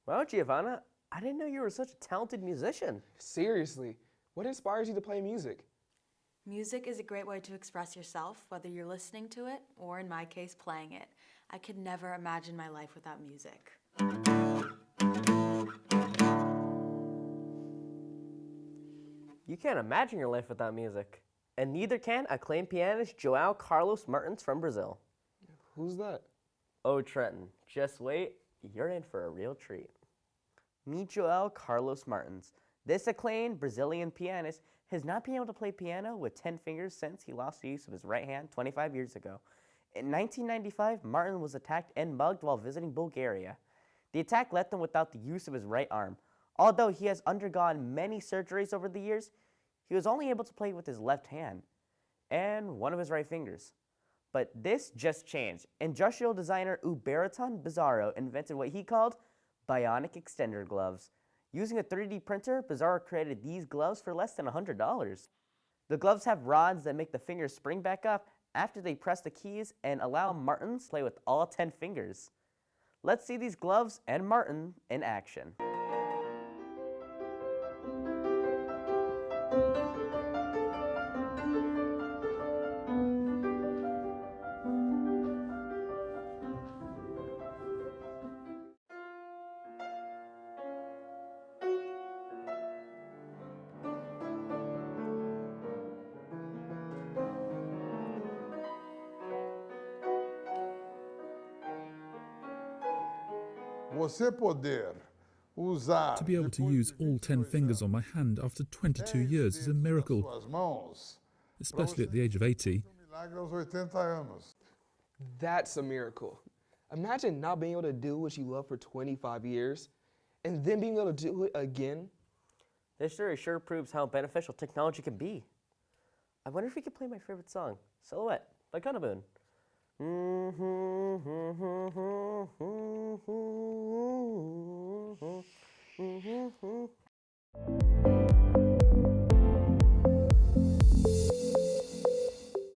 Wow, Giovanna, I didn't know you were such a talented musician. Seriously, what inspires you to play music? Music is a great way to express yourself, whether you're listening to it or, in my case, playing it. I could never imagine my life without music. You can't imagine your life without music. And neither can acclaimed pianist Joao Carlos Martins from Brazil. Who's that? Oh, Trenton, just wait, you're in for a real treat. Meet Joao Carlos Martins. This acclaimed Brazilian pianist has not been able to play piano with 10 fingers since he lost the use of his right hand 25 years ago. In 1995, Martin was attacked and mugged while visiting Bulgaria. The attack left him without the use of his right arm. Although he has undergone many surgeries over the years, he was only able to play with his left hand and one of his right fingers. But this just changed. Industrial designer Ubiratan Bizarro invented what he called Bionic extender gloves. Using a 3D printer, Bizarro created these gloves for less than $100. The gloves have rods that make the fingers spring back up after they press the keys and allow Martin to play with all 10 fingers. Let's see these gloves and Martin in action. To be able to use all 10 fingers on my hand after 22 years is a miracle, especially at the age of 80. That's a miracle. Imagine not being able to do what you love for 25 years and then being able to do it again. This story sure proves how beneficial technology can be. I wonder if we could play my favorite song, Silhouette by Boon.